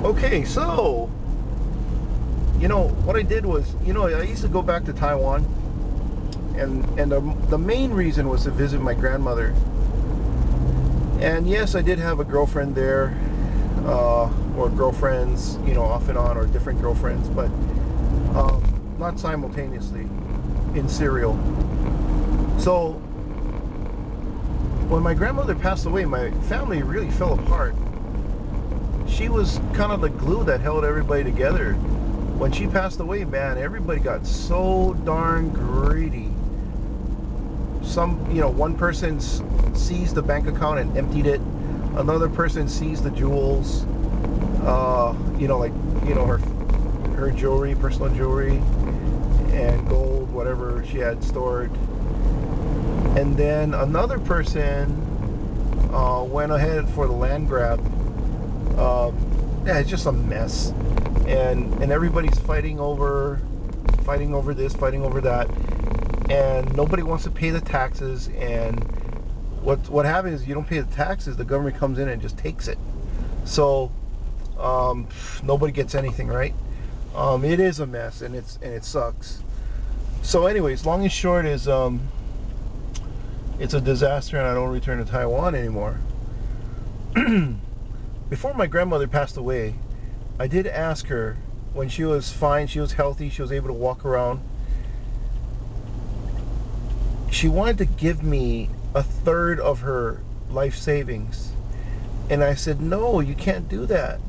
Okay, so, what I did was, I used to go back to Taiwan, and the main reason was to visit my grandmother. And yes, I did have a girlfriend there, or girlfriends, off and on, or different girlfriends, but not simultaneously in serial. So, when my grandmother passed away, my family really fell apart. She was kind of the glue that held everybody together. When she passed away, man, everybody got so darn greedy. One person seized the bank account and emptied it. Another person seized the jewels. Her jewelry, personal jewelry, and gold, whatever she had stored. And then another person went ahead for the land grab. It's just a mess, and everybody's fighting over this, fighting over that, and nobody wants to pay the taxes. And what happens is, you don't pay the taxes, the government comes in and just takes it. So nobody gets anything, right? It is a mess, and it sucks. So anyways, long and short is, it's a disaster, and I don't return to Taiwan anymore. Before my grandmother passed away, I did ask her, when she was fine, she was healthy, she was able to walk around, she wanted to give me a third of her life savings. And I said, no, you can't do that.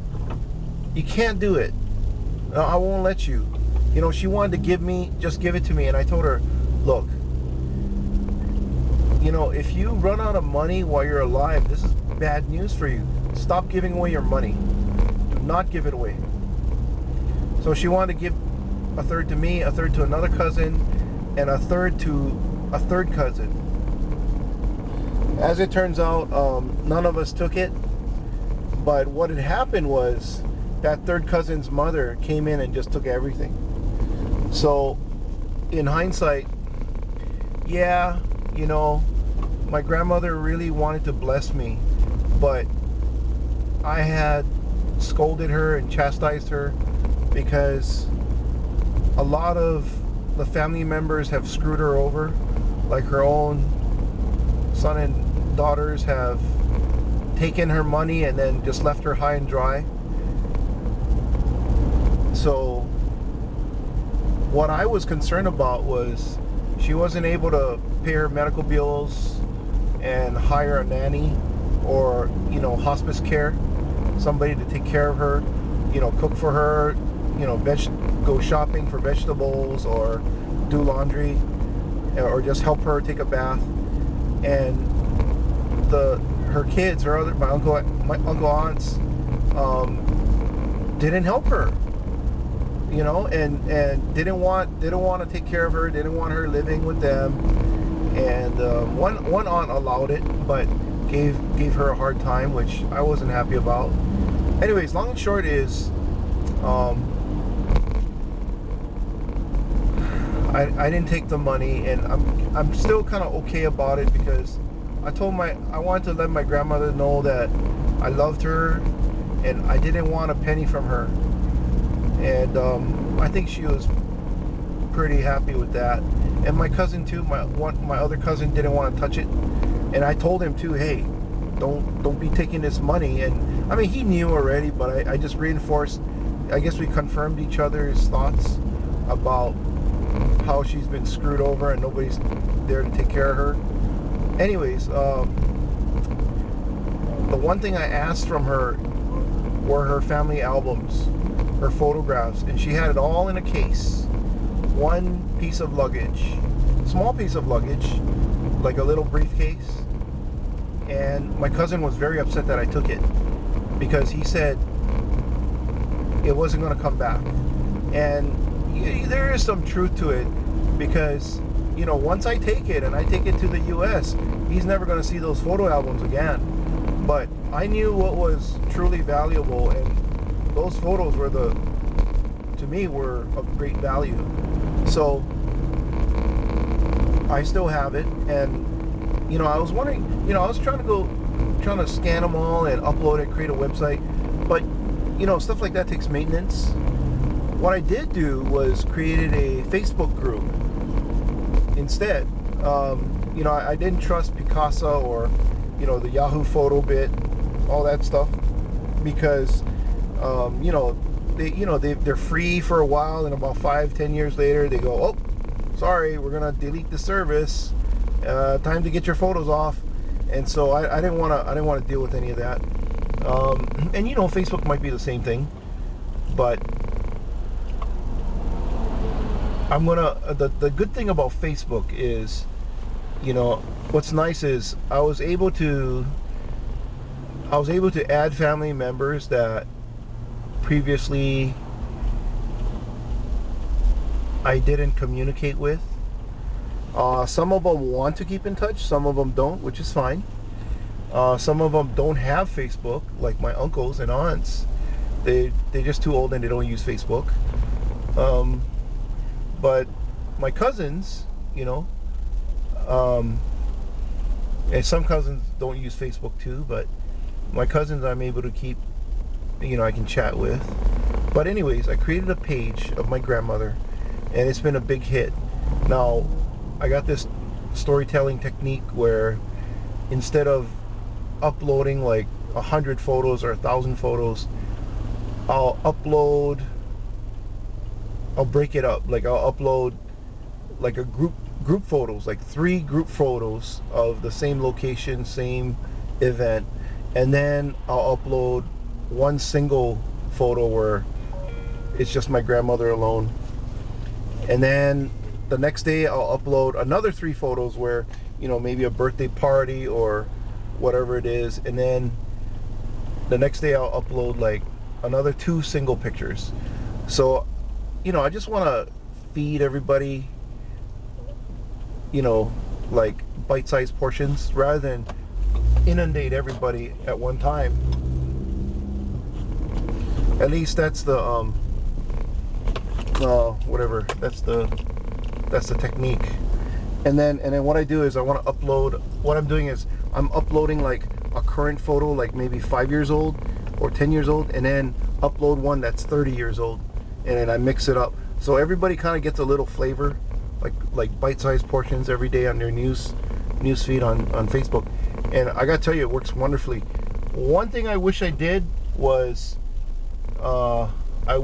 You can't do it. I won't let you. She wanted to just give it to me. And I told her, look, if you run out of money while you're alive, this is bad news for you. Stop giving away your money. Do not give it away. So she wanted to give a third to me, a third to another cousin, and a third to a third cousin. As it turns out, none of us took it. But what had happened was that third cousin's mother came in and just took everything. So, in hindsight, yeah, my grandmother really wanted to bless me, but I had scolded her and chastised her because a lot of the family members have screwed her over. Like, her own son and daughters have taken her money and then just left her high and dry. So what I was concerned about was she wasn't able to pay her medical bills and hire a nanny, or hospice care, somebody to take care of her, cook for her, go shopping for vegetables, or do laundry, or just help her take a bath. And her kids, my uncle aunts, didn't help her, and didn't want to take care of her, didn't want her living with them. And one aunt allowed it, but gave her a hard time, which I wasn't happy about. Anyways, long and short is, I didn't take the money, and I'm still kind of okay about it, because I wanted to let my grandmother know that I loved her and I didn't want a penny from her. And I think she was pretty happy with that. And my cousin too, my other cousin, didn't want to touch it. And I told him too, hey, don't be taking this money. And I mean, he knew already, but I just reinforced. I guess we confirmed each other's thoughts about how she's been screwed over and nobody's there to take care of her. Anyways, the one thing I asked from her were her family albums, her photographs, and she had it all in a case. One piece of luggage, small piece of luggage, like a little briefcase. And my cousin was very upset that I took it, because he said it wasn't going to come back. And there is some truth to it, because once I take it and I take it to the US, he's never going to see those photo albums again. But I knew what was truly valuable, and those photos to me were of great value. So I still have it. And I was wondering, I was trying to scan them all and upload it, create a website. But you know, stuff like that takes maintenance. What I did do was created a Facebook group instead. You know, I didn't trust Picasa or, you know, the Yahoo photo bit, all that stuff, because you know, they're free for a while, and about 5-10 years later they go, oh, sorry, we're gonna delete the service. Time to get your photos off. And so I didn't want to deal with any of that. And you know, Facebook might be the same thing, but I'm gonna. The good thing about Facebook is, you know, what's nice is I was able to add family members that previously I didn't communicate with. Some of them want to keep in touch, some of them don't, which is fine. Some of them don't have Facebook, like my uncles and aunts. They're just too old and they don't use Facebook. But my cousins, you know, and some cousins don't use Facebook too, but my cousins I'm able to keep, you know, I can chat with. But anyways, I created a page of my grandmother, and it's been a big hit. Now, I got this storytelling technique where instead of uploading like 100 photos or 1,000 photos, I'll break it up. Like I'll upload like a group photos, like 3 group photos of the same location, same event, and then I'll upload one single photo where it's just my grandmother alone. And then the next day I'll upload another 3 photos where, you know, maybe a birthday party or whatever it is. And then the next day I'll upload like another 2 single pictures. So, you know, I just want to feed everybody, you know, like bite-sized portions rather than inundate everybody at one time. At least that's the whatever, that's the technique. And then what I do is I want to upload, what I'm doing is I'm uploading like a current photo, like maybe 5 years old or 10 years old, and then upload one that's 30 years old, and then I mix it up so everybody kind of gets a little flavor, like bite-sized portions every day on their news feed on Facebook. And I gotta tell you, it works wonderfully. One thing I wish I did was I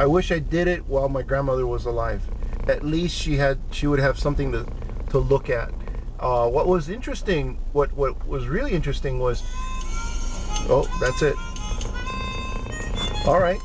wish I did it while my grandmother was alive. At least she would have something to look at. What was interesting, what was really interesting was, oh, that's it. All right.